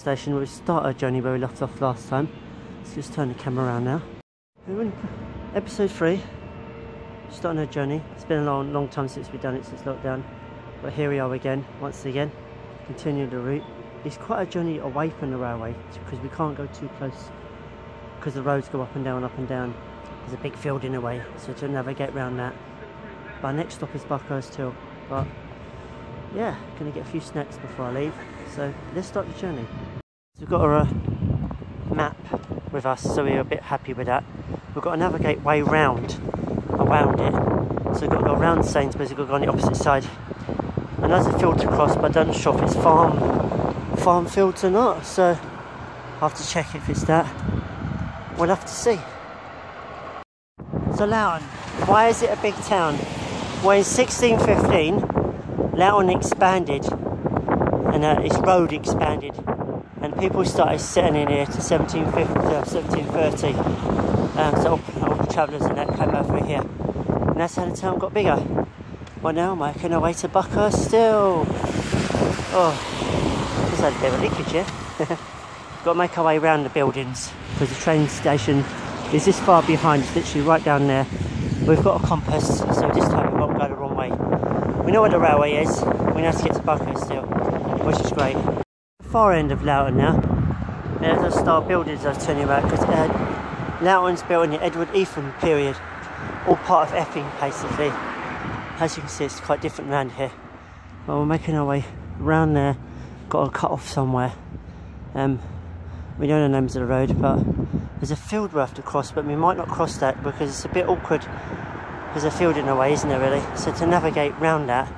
station. We start our journey where we left off last time. Let's just turn the camera around now. We're in episode 3, starting our journey. It's been a long time since we've done it, since lockdown. But here we are again, once again, continuing the route. It's quite a journey away from the railway because we can't go too close because the roads go up and down, up and down. There's a big field in the way, so to navigate around that. Our next stop is Buckhurst Hill, but yeah, gonna get a few snacks before I leave. So let's start the journey. So we've got our map with us, so we're a bit happy with that. We've got to navigate way round around it. So we've got to go around Sainsbury's, we've got to go on the opposite side. And there's a field to cross, but I don't know if it's farm fields or not, so I'll have to check if it's that. We'll have to see. So Loughton, why is it a big town? Well, in 1615, Loughton expanded, and its road expanded, and people started settling in here to 1730. So all the travellers and that came over here, and that's how the town got bigger. Well, now I'm making our way to Buckhurst still. Oh, there's a bit of leakage here. Got to make our way around the buildings because the train station is this far behind. It's literally right down there. We've got a compass, so this time we won't go the wrong way. We know where the railway is. We know how to get to Buckhurst still, which is great. Far end of Loughton now. There's the style buildings I was telling you about, because Loughton's built in the Edward Ethan period, all part of Epping basically. As you can see, it's quite different around here. Well, we're making our way around there. Got to cut off somewhere. We know the names of the road, but there's a field we have to cross, but we might not cross that because it's a bit awkward. There's a field in the way, isn't there, really? So to navigate round that,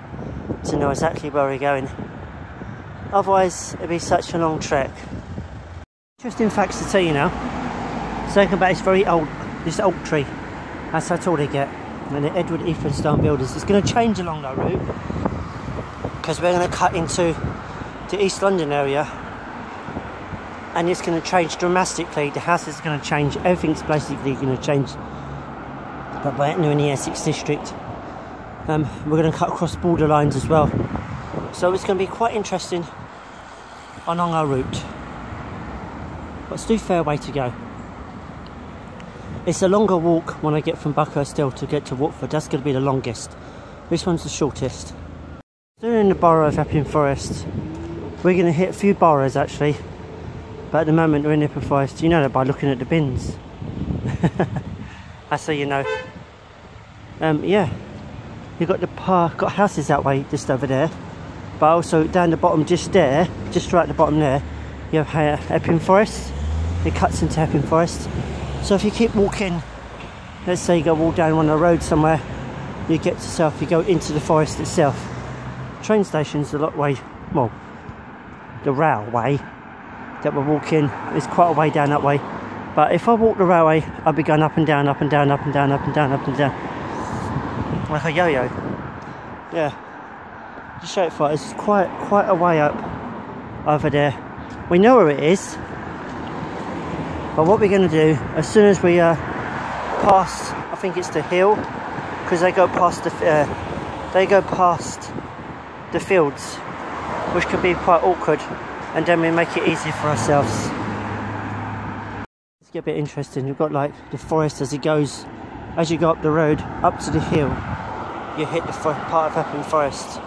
to know exactly where we're going. Otherwise, it'd be such a long trek. Interesting facts to tell you now. Something about this very old, this oak tree. That's how tall they get. And the Edward Ethan stone buildings. It's going to change along our route because we're going to cut into the East London area, and it's going to change dramatically. The house is going to change. Everything's basically going to change. But we're in the Essex district. We're going to cut across border lines as well. So it's going to be quite interesting along our route. But it's still a fair way to go. It's a longer walk when I get from Buckhurst Hill to get to Watford. That's going to be the longest. This one's the shortest. Still in the borough of Epping Forest. We're going to hit a few boroughs actually. But at the moment we're in Epping Forest. You know that by looking at the bins. That's how you know. Yeah. You've got the got houses that way, just over there. But also down the bottom, just there, just right at the bottom there, you have Epping Forest. It cuts into Epping Forest. So if you keep walking, let's say you go walk down one of the roads somewhere, you get to yourself, you go into the forest itself. Train station's a lot way, well, the railway that we're walking is quite a way down that way. But if I walk the railway, I'll be going up and down, up and down, up and down, up and down, up and down. Like a yo-yo. Yeah. Just show it for us. It's quite a way up over there. We know where it is. But what we're going to do, as soon as we pass, I think it's the hill, because they go past the fields, which can be quite awkward, and then we make it easy for ourselves. Let's get a bit interesting. You've got like the forest as it goes, as you go up the road, up to the hill, you hit the part of Epping Forest.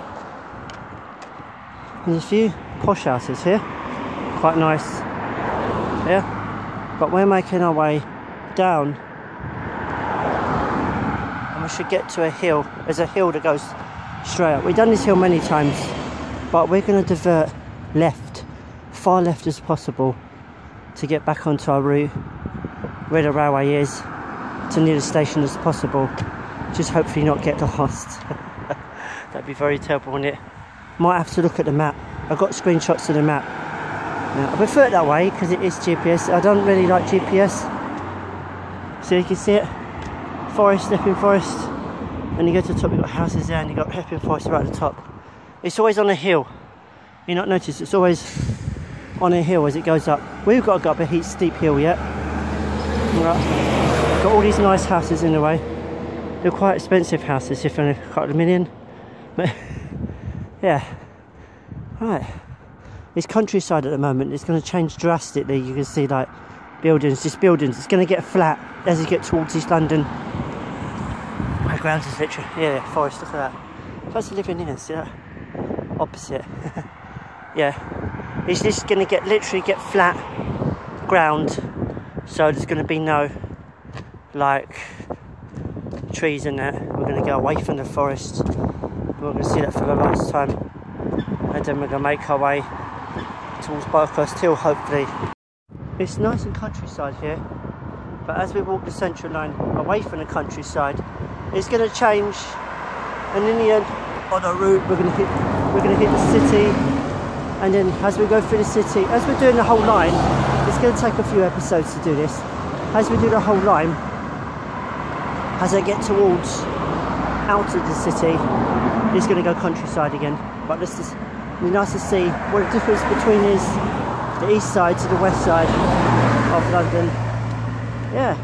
There's a few posh houses here, quite nice. Yeah. But we're making our way down, and we should get to a hill. There's a hill that goes straight up. We've done this hill many times, but we're going to divert left, far left as possible, to get back onto our route where the railway is, to near the station as possible. Just hopefully not get lost. That'd be very terrible, wouldn't it? Might have to look at the map. I've got screenshots of the map. I prefer it that way because it is GPS. I don't really like GPS. So you can see it. Forest, Epping Forest. And you go to the top, you've got houses there, and you've got Epping Forest right at the top. It's always on a hill. You not notice, it's always on a hill as it goes up. We've got to go up a steep hill yet. Right. Got all these nice houses in the way. They're quite expensive houses, if only a couple of million. But yeah. Right. It's countryside at the moment. It's going to change drastically. You can see like buildings, just buildings. It's going to get flat as you get towards East London. My grounds is literally, yeah, forest, look at that. Plus living in it, see that? Opposite. Yeah. It's just going to literally get flat ground. So there's going to be no, like, trees in there. We're going to go away from the forest. We're going to see that for the last time. And then we're going to make our way towards Barkhurst Hill, hopefully. It's nice and countryside here, but as we walk the Central line away from the countryside, it's going to change, and in the end, on our route, we're going to hit the city, and then as we go through the city, as we're doing the whole line, it's going to take a few episodes to do this. As we do the whole line, as I get towards out of the city, it's going to go countryside again. But this is nice to see what the difference between is the east side to the west side of London. Yeah,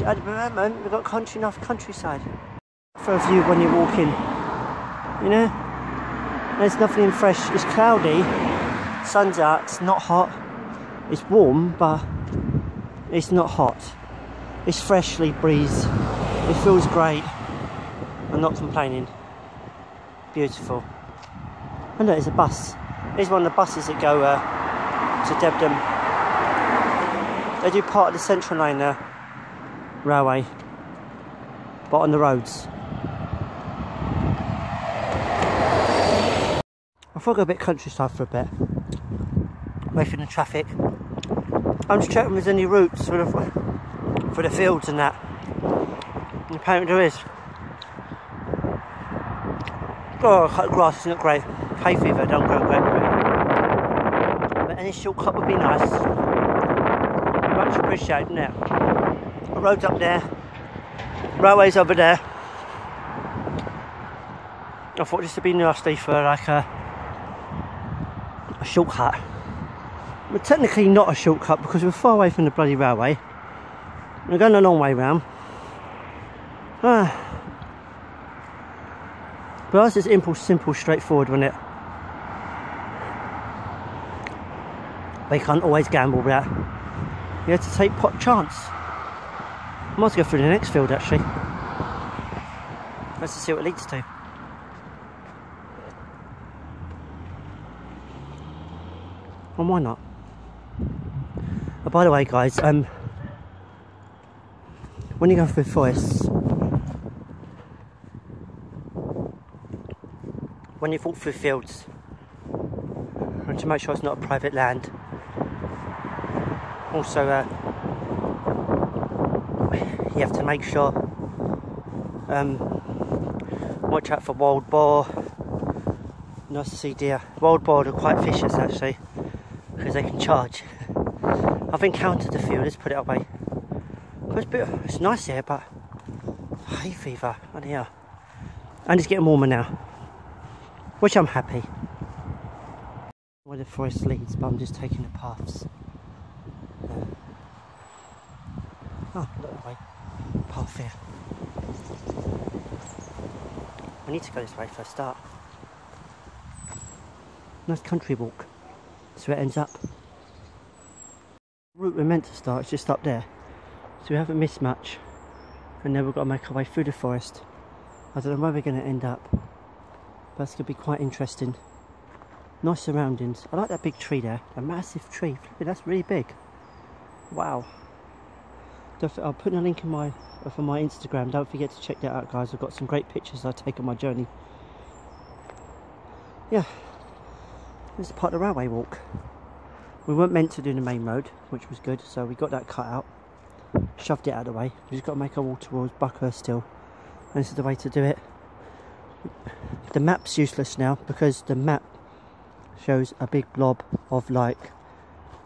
at the moment we've got countryside for a view when you're walking. You know, there's nothing fresh. It's cloudy, sun's out, it's not hot. It's warm, but it's not hot. It's freshly breeze. It feels great. I'm not complaining. Beautiful. And there's a bus. Here's one of the buses that go to Debden. They do part of the Central Line railway, but on the roads. I thought I'd go a bit countryside for a bit, away from the traffic. I'm just checking if there's any routes for the fields and that. And apparently there is. Oh, cut grass isn't great. Hay fever, don't grow great. But any shortcut would be nice. Much appreciated, isn't it? The road's up there, railway's over there. I thought this would be nasty for like a shortcut. But technically not a shortcut because we're far away from the bloody railway. We're going a long way round. But that's just simple, straightforward, wasn't it? But you can't always gamble with that. You have to take pot chance. I might go through the next field actually. Let's see what it leads to. And why not? Oh, by the way guys, when you go through forests, when you walk through fields, and to make sure it's not a private land, also you have to make sure watch out for wild boar. Nice to see deer. Wild boar are quite vicious actually, because they can charge. I've encountered a few, let's put it away. It's nice here, but hay fever, bloody hell. And it's getting warmer now, which I'm happy. Where the forest leads, but I'm just taking the paths. Oh, look that way. Path here. I need to go this way for a start. Nice country walk. That's where it ends up. The route we're meant to start is just up there. So we haven't missed much. And then we've got to make our way through the forest. I don't know where we're going to end up. But it's going to be quite interesting. Nice surroundings. I like that big tree there. A massive tree. That's really big. Wow. I'll put a link in for my Instagram. Don't forget to check that out, guys. I've got some great pictures I take on my journey. Yeah. This is part of the railway walk. We weren't meant to do the main road, which was good. So we got that cut out. Shoved it out of the way. We just got to make our walk towards Barkhurst Hill. And this is the way to do it. The map's useless now because the map shows a big blob of like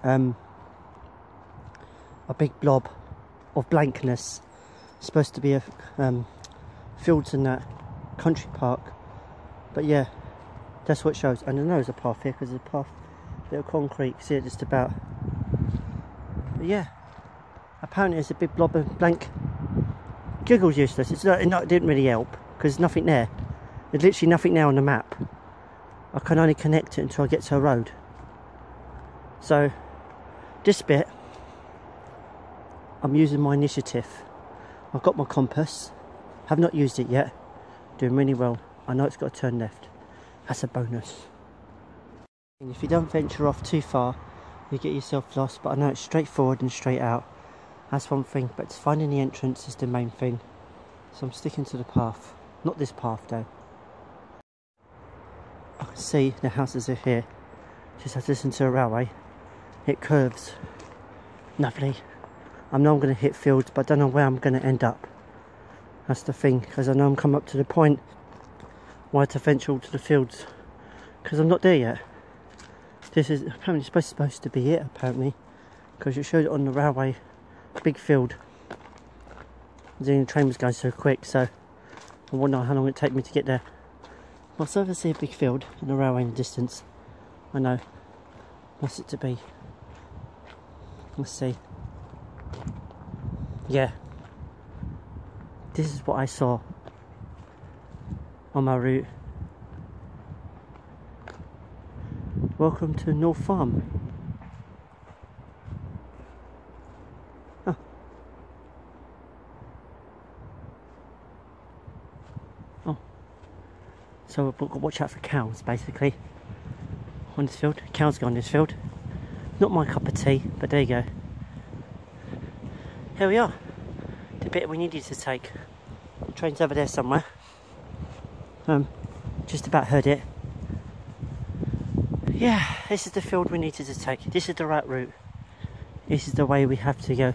a big blob of blankness. It's supposed to be a fields in that country park, but yeah, that's what it shows. And I know there's a path here because there's a path, little concrete, see it just about. But yeah, apparently there's a big blob of blank. Google's useless. It didn't really help because there's nothing there. There's literally nothing there on the map. I can only connect it until I get to a road. So this bit, I'm using my initiative. I've got my compass, have not used it yet, doing really well. I know it's got to turn left, that's a bonus. And if you don't venture off too far, you get yourself lost, but I know it's straight forward and straight out. That's one thing, but finding the entrance is the main thing. So I'm sticking to the path, not this path though. I can see the houses are here, just have to listen to a railway. It curves, lovely. I know I'm going to hit fields, but I don't know where I'm going to end up. That's the thing, because I know I'm coming up to the point where I have to venture all to the fields, because I'm not there yet. This is apparently supposed to be it, apparently, because it showed it on the railway, big field. The train was going so quick, so I wonder how long it'd take me to get there. Well, so if I see a big field and a railway in the distance, I know what's it to be. Let's see. Yeah, this is what I saw on my route. Welcome to North Farm. Oh. Oh. So we've got to watch out for cows, basically, on this field. Cows go on this field. Not my cup of tea, but there you go. Here we are, the bit we needed to take. The train's over there somewhere. Just about heard it. Yeah, this is the field we needed to take. This is the right route. This is the way we have to go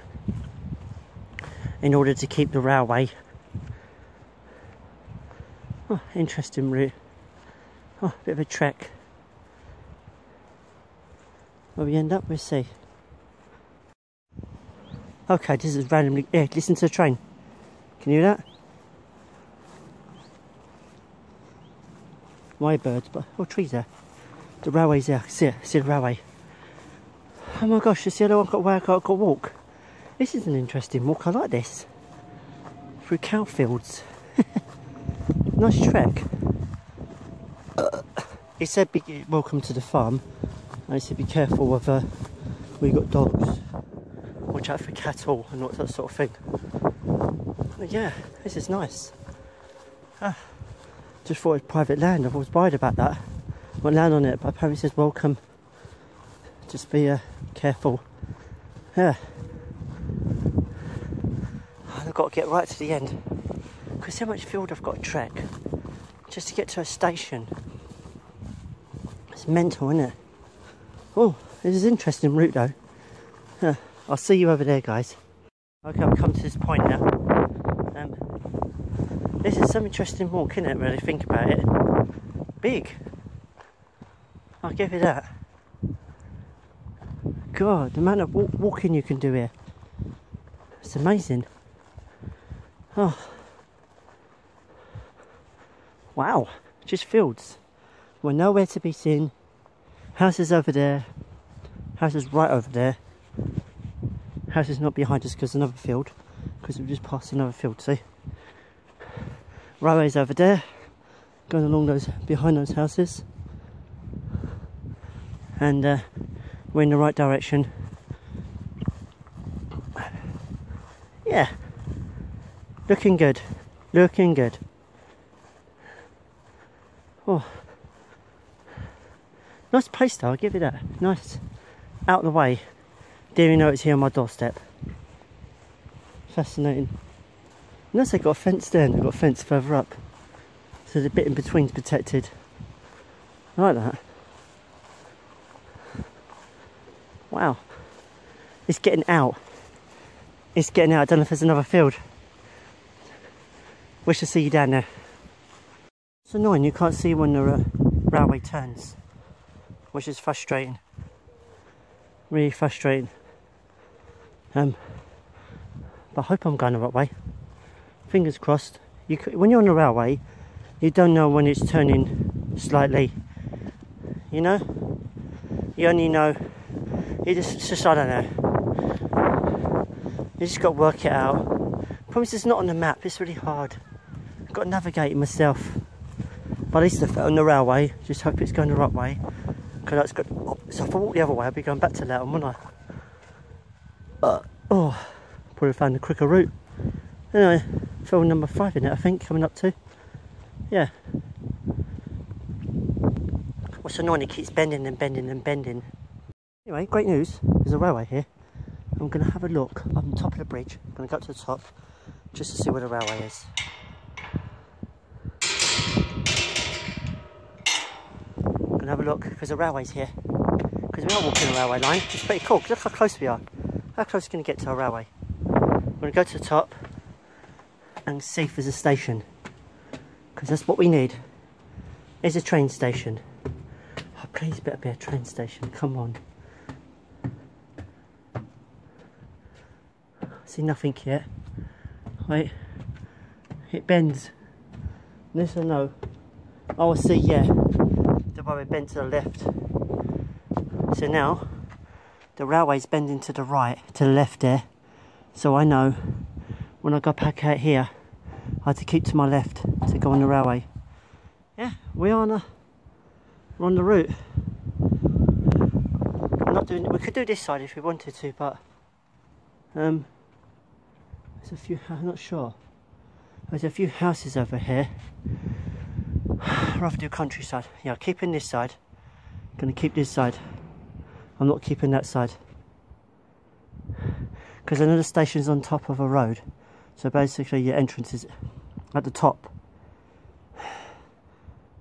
in order to keep the railway. Oh, interesting route. Oh, bit of a trek. Where we end up, we'll see. Okay, this is randomly... Yeah, listen to the train. Can you hear that? My birds, but... Oh, trees there. The railway's there. I see it. I see the railway. Oh my gosh, it's the other one got where I got to walk. This is an interesting walk. I like this. Through cow fields. Nice trek. It said, welcome to the farm. And it said, be careful of... we've got dogs. Watch out for cattle and all that sort of thing. But yeah, this is nice. Just thought it was private land. I was worried about that. I won't land on it, but apparently it says welcome. Just be careful. Yeah. I've got to get right to the end. Because see how much field I've got to trek just to get to a station. It's mental, isn't it? Oh, this is an interesting route though. Yeah. I'll see you over there, guys. Okay, I've come to this point now. This is some interesting walk, isn't it, really, think about it. Big. I'll give you that. God, the amount of walking you can do here. It's amazing. Oh. Wow, just fields. We're nowhere to be seen. Houses over there. Houses right over there. House is not behind us because another field, because we've just passed another field. See, railways over there, going along those behind those houses, and we're in the right direction. Yeah, looking good, looking good. Oh, nice place though. I'll give you that. Nice, out of the way. Didn't even know it's here on my doorstep. Fascinating. Unless they've got a fence there and they've got a fence further up. So the bit in between's protected. I like that. Wow. It's getting out. It's getting out. I don't know if there's another field. Wish to see you down there. It's annoying, you can't see when the railway turns. Which is frustrating. Really frustrating. But I hope I'm going the right way. Fingers crossed. When you're on the railway, you don't know when it's turning slightly. You know? You only know. It's just I don't know. You just got to work it out. Promise it's not on the map. It's really hard. I've got to navigate it myself. But But at least if on the railway, just hope it's going the right way. Because that's good. So if I walk the other way, I'll be going back to Loughton, wouldn't I? Oh, probably found a quicker route. Anyway, film number 5 in it, I think, coming up to. Yeah. What's annoying, it keeps bending and bending and bending. Anyway, great news. There's a railway here. I'm going to have a look on the top of the bridge. I'm going to go up to the top just to see where the railway is. I'm going to have a look because the railway's here. Because we are walking a railway line. It's pretty cool. Look how close we are. How close are we going to get to our railway? I'm going to go to the top and see if there's a station. Because that's what we need. There's a train station. Oh, please better be a train station. Come on. See nothing yet. Wait. It bends. This I know. Oh, I see, yeah. The railway bent to the left. So now, the railway's bending to the right, to the left there. So I know, when I go back out here, I have to keep to my left to go on the railway. Yeah, we're on the route. I'm not doing it. We could do this side if we wanted to, but there's a few. I'm not sure. There's a few houses over here. I'd rather do countryside. Yeah, keeping this side. Gonna keep this side. I'm not keeping that side because another station's on top of a road. So basically, your entrance is at the top,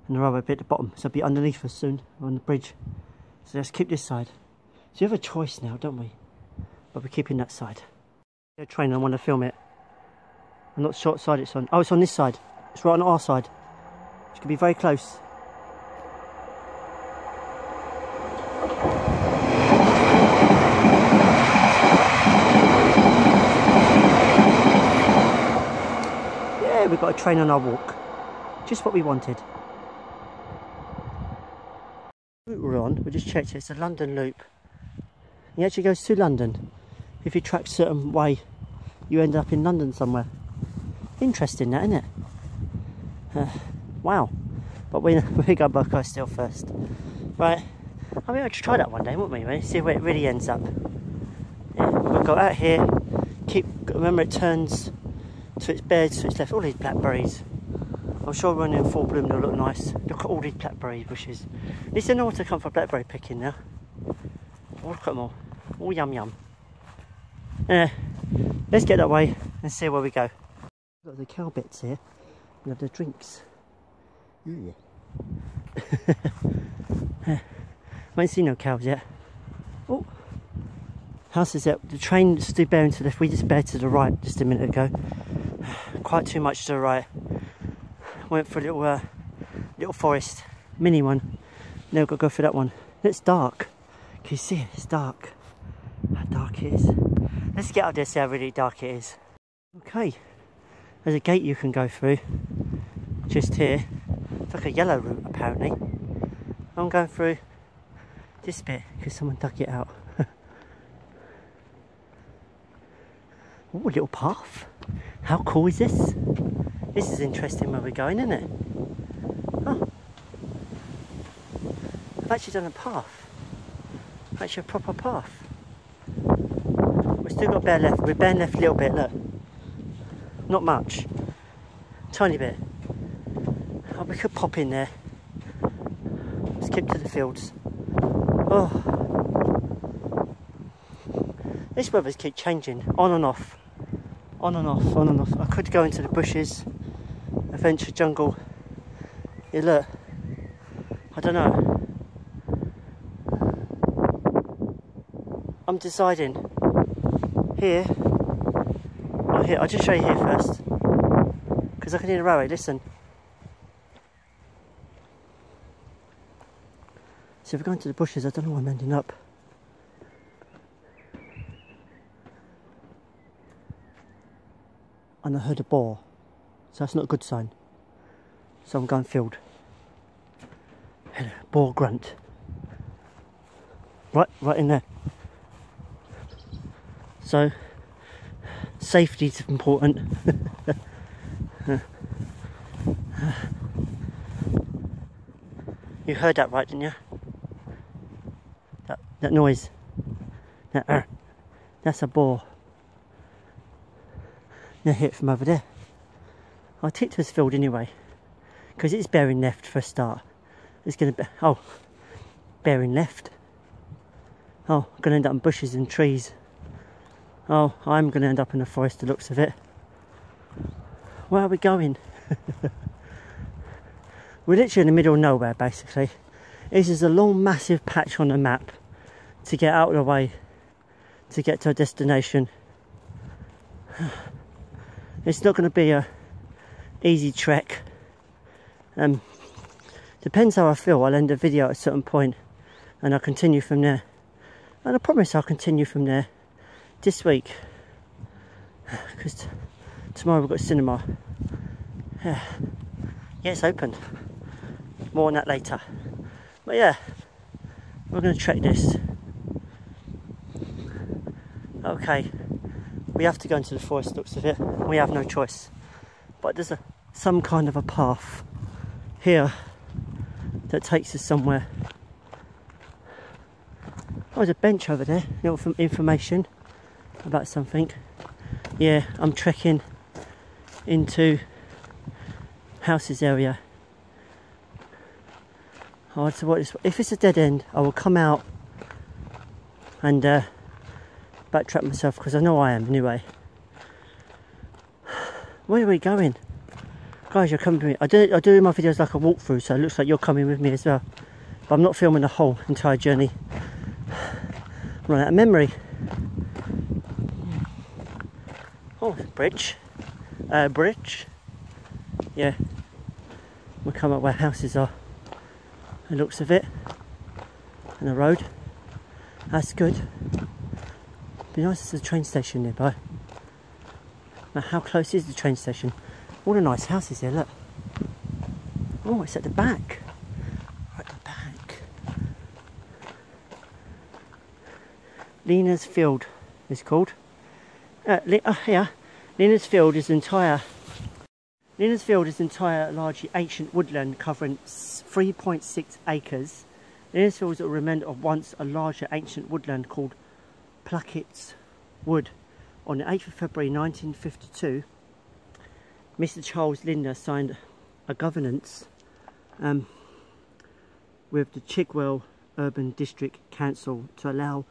and the railway bit at the bottom. So it'll be underneath us soon on the bridge. So let's keep this side. So you have a choice now, don't we? But we're keeping that side. The train, I want to film it. I'm not sure what side it's on. Oh, it's on this side. It's right on our side. It's going to be very close. Yeah, we've got a train on our walk. Just what we wanted. The route we're on, we just checked it. It's a London loop. It actually goes to London. If you track a certain way, you end up in London somewhere. Interesting, that, isn't it? Wow. But we got Bucko still first. Right. I mean, I'd try that one day, wouldn't we? Right? See where it really ends up. Yeah, we'll go out here. Remember, it turns to its bed, to its left. All these blackberries. I'm sure when they're in full bloom, they'll look nice. Look at all these blackberry bushes. At least they know what to come for blackberry picking now. Oh, look at them all. All yum yum. Let's get that way and see where we go. Got the cow bits here. We have the drinks. Yeah. I ain't seen no cows yet. Oh, house is there. The train stood bearing to the left. We just bear to the right just a minute ago. Quite too much to the right. Went for a little forest, mini one. Now we've got to go for that one. It's dark. Can you see it? It's dark. How dark it is. Let's get out there, see how really dark it is. Okay, there's a gate you can go through. Just here. It's like a yellow route apparently. I'm going through this bit because someone dug it out. Oh, a little path. How cool is this? This is interesting where we're going, isn't it? Oh. I've actually done a path. Actually a proper path. We've still got bare left. We're bare left a little bit, look. Not much. Tiny bit. Oh, we could pop in there. Skip to the fields. Oh. This weather's keep changing. On and off. On and off, on and off. I could go into the bushes. Adventure jungle. Yeah, look. I don't know. I'm deciding. Here. Oh, here. I'll just show you here first. Because I can hear the railway. Listen. So if we're going to the bushes, I don't know where I'm ending up. And I heard a boar. So that's not a good sign. So I'm going field. Boar grunt. Right in there. So, safety's important. You heard that right, didn't you? That noise. That's a boar. Now hit from over there. I'll take to this field anyway, because it's bearing left for a start. It's going to be, oh, bearing left. Oh, I'm going to end up in bushes and trees. Oh, I'm going to end up in the forest, the looks of it. Where are we going? We're literally in the middle of nowhere, basically. This is a long, massive patch on the map to get out of the way, to get to a destination. It's not going to be a easy trek. Depends how I feel. I'll end the video at a certain point and I'll continue from there. And I promise I'll continue from there this week, because tomorrow we've got cinema. Yeah, it's open. More on that later. But yeah, we're going to trek this. Okay, we have to go into the forest, looks of it. We have no choice. But there's some kind of a path here that takes us somewhere. Oh, there's a bench over there, little information about something. Yeah, I'm trekking into houses area. Oh, so what is, if it's a dead end, I will come out and backtrack myself, because I know I am anyway. Where are we going? Guys, you're coming with me. I do my videos like a walkthrough, so it looks like you're coming with me as well. But I'm not filming the whole entire journey. I'm running out of memory. Oh, bridge. Bridge. Yeah. We'll come up where houses are. The looks of it. And the road. That's good. Be nice if there's a train station nearby. Now, how close is the train station? All the nice houses here, look. Oh, it's at the back. Right at the back. Lena's Field is called. Yeah. Lena's Field is entire largely ancient woodland covering 3.6 acres. Lena's Field is a remnant of once a larger ancient woodland called Pluckett's Wood. On the 8th of February 1952, Mr. Charles Linder signed a governance with the Chigwell Urban District Council to allow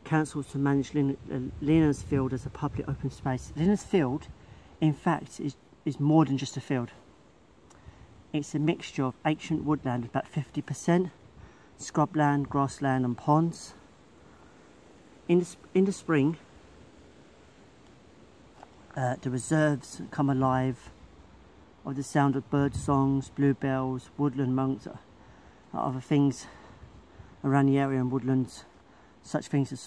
councils to manage Lena's Field as a public open space. Lena's Field, in fact, is more than just a field. It's a mixture of ancient woodland, about 50%, scrubland, grassland and ponds. In the spring, the reserves come alive of the sound of bird songs, bluebells, woodland monks, other things around the area, and woodlands. Such things as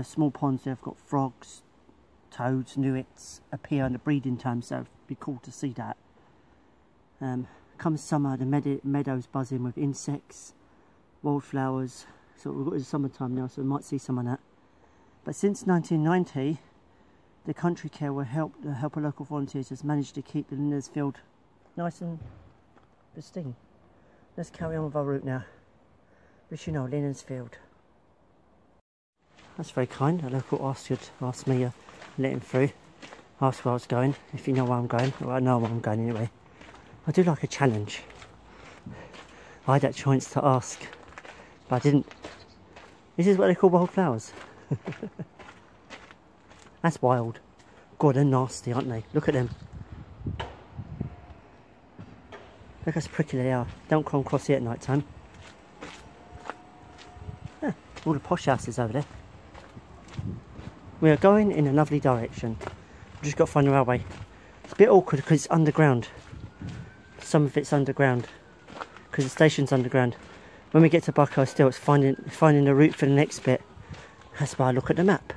small ponds. They've got frogs, toads, newts appear in the breeding time, so it'd be cool to see that. Come summer, the meadows buzzing with insects, wildflowers. So we've got the summertime now, so we might see some of that. But since 1990, the country care will help of local volunteers has managed to keep the Lena's Field nice and pristine. Let's carry on with our route now. But you know, Lena's Field. That's very kind. A local asked me to let him through. Asked where I was going. If you know where I'm going, well, I know where I'm going anyway. I do like a challenge. I had that chance to ask, but I didn't. This is what they call wildflowers. That's wild. God, they're nasty, aren't they? Look at them. Look how prickly they are. Don't come across here at night time. Yeah, all the posh houses over there. We are going in a lovely direction. We've just got to find the railway. It's a bit awkward because it's underground. Some of it's underground because the station's underground. When we get to Bucko still, it's finding the route for the next bit. That's why I look at the map.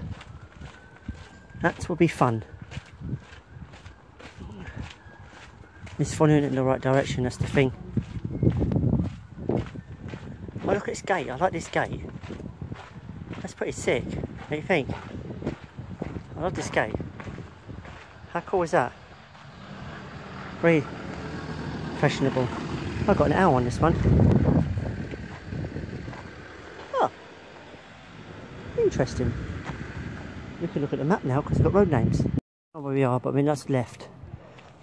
That will be fun. It's following it in the right direction, that's the thing. Oh, look at this gate. I like this gate. That's pretty sick. What do you think? I love this gate. How cool is that? Very fashionable. I've got an hour on this one. interesting. We can look at the map now because we've got road names. I don't know where we are, but I mean that's left.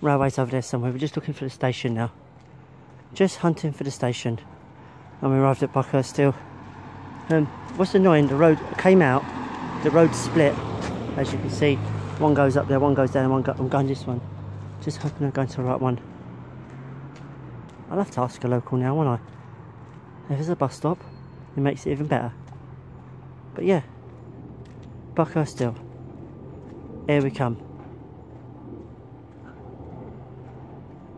Railway's over there somewhere. We're just looking for the station now. Just hunting for the station. And we arrived at Buckhurst Hill. What's annoying, the road came out, the road split, as you can see. One goes up there, one goes down, and I'm going this one. Just hoping I'm going to the right one. I'll have to ask a local now, won't I? If there's a bus stop, it makes it even better. But yeah, Buckhurst Hill. Here we come.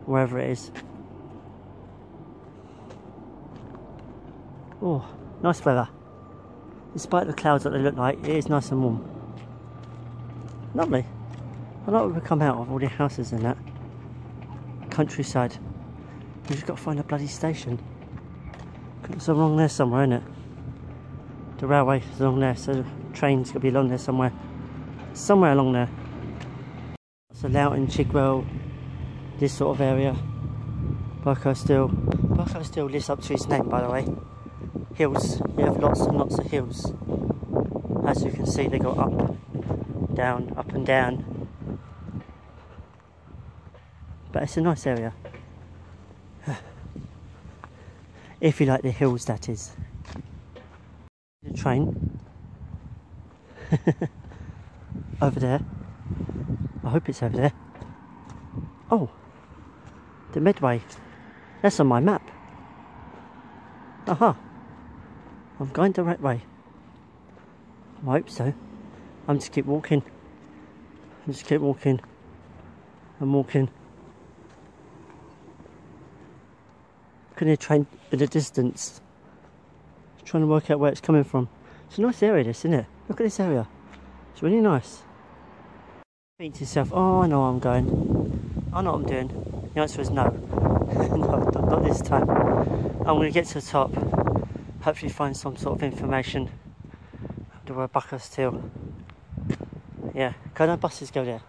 Wherever it is. Oh, nice weather. Despite the clouds that they look like, it is nice and warm. Lovely. I like where we come out of, all the houses and that. Countryside. We've just got to find a bloody station. It's along there somewhere, isn't it? The railway is along there, so the train's got to be along there somewhere. Somewhere along there. So Loughton, Chigwell, this sort of area. Buckhurst Hill. Buckhurst Hill lives up to its name, by the way. Hills. You have lots and lots of hills. As you can see, they go up, down, up and down. But it's a nice area. If you like the hills, that is. The train. Over there. I hope it's over there. Oh, the Medway. That's on my map. Aha. I'm going the right way. I hope so. I'm just keep walking. I'm just keep walking. I'm walking. Looking at the train in the distance. Trying to work out where it's coming from. It's a nice area, this, isn't it? Look at this area. It's really nice. Think to yourself, oh, I know where I'm going. I know what I'm doing. The answer is no. No, not this time. I'm going to get to the top. Hopefully find some sort of information. To where Buckhurst Hill. Yeah, no buses go there.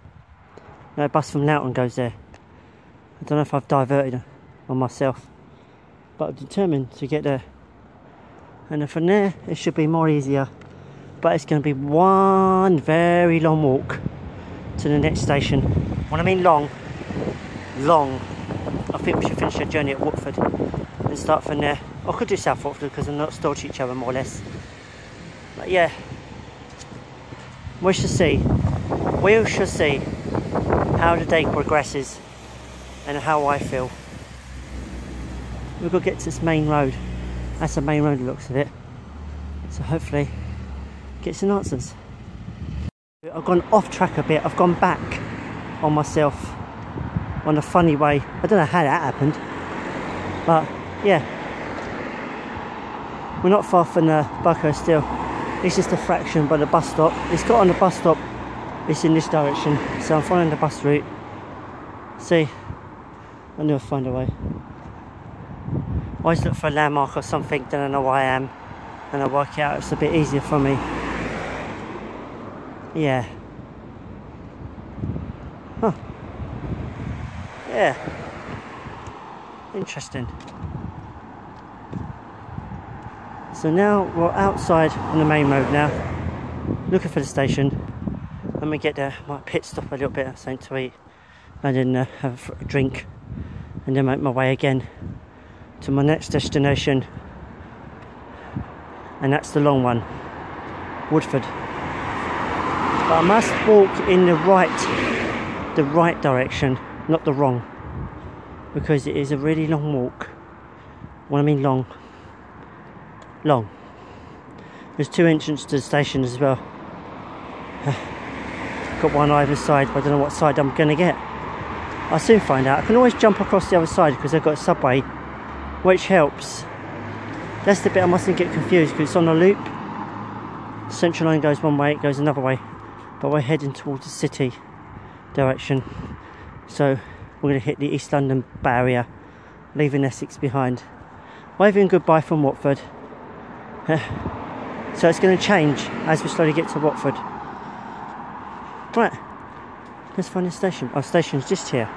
No bus from Loughton goes there. I don't know if I've diverted on myself. But I'm determined to get there. And then from there, it should be more easier. But it's going to be one very long walk to the next station. When I mean long, I think we should finish our journey at Watford and start from there. I could do South Watford because they're not still to each other more or less. But yeah, we shall see. We shall see how the day progresses and how I feel. We've got to get to this main road. That's the main road, the looks of it. So hopefully get some answers. I've gone off track a bit. I've gone back on myself on a funny way. I don't know how that happened, but yeah, we're not far from the Buckhurst Hill. It's just a fraction by the bus stop. It's got on the bus stop. It's in this direction, so I'm following the bus route. See, I knew I'd find a way. I always look for a landmark or something, then I know where I am, and I work it out. It's a bit easier for me. Yeah. Huh. Yeah. Interesting. So now we're outside on the main road now, looking for the station. When we get there, I might pit stop a little bit, have something to eat, and then have a drink, and then make my way again to my next destination, and that's the long one, Woodford. But I must walk in the right direction, not the wrong, because it is a really long walk. When I mean long. There's two entrances to the station as well. Got one either side, but I don't know what side I'm going to get. I'll soon find out. I can always jump across the other side because they've got a subway, which helps. That's the bit I mustn't get confused because it's on a loop. Central line goes one way, it goes another way, but we're heading towards the city direction. So we're going to hit the East London barrier, leaving Essex behind. Waving goodbye from Watford. So it's going to change as we slowly get to Watford. Right, let's find the station. Our station's just here.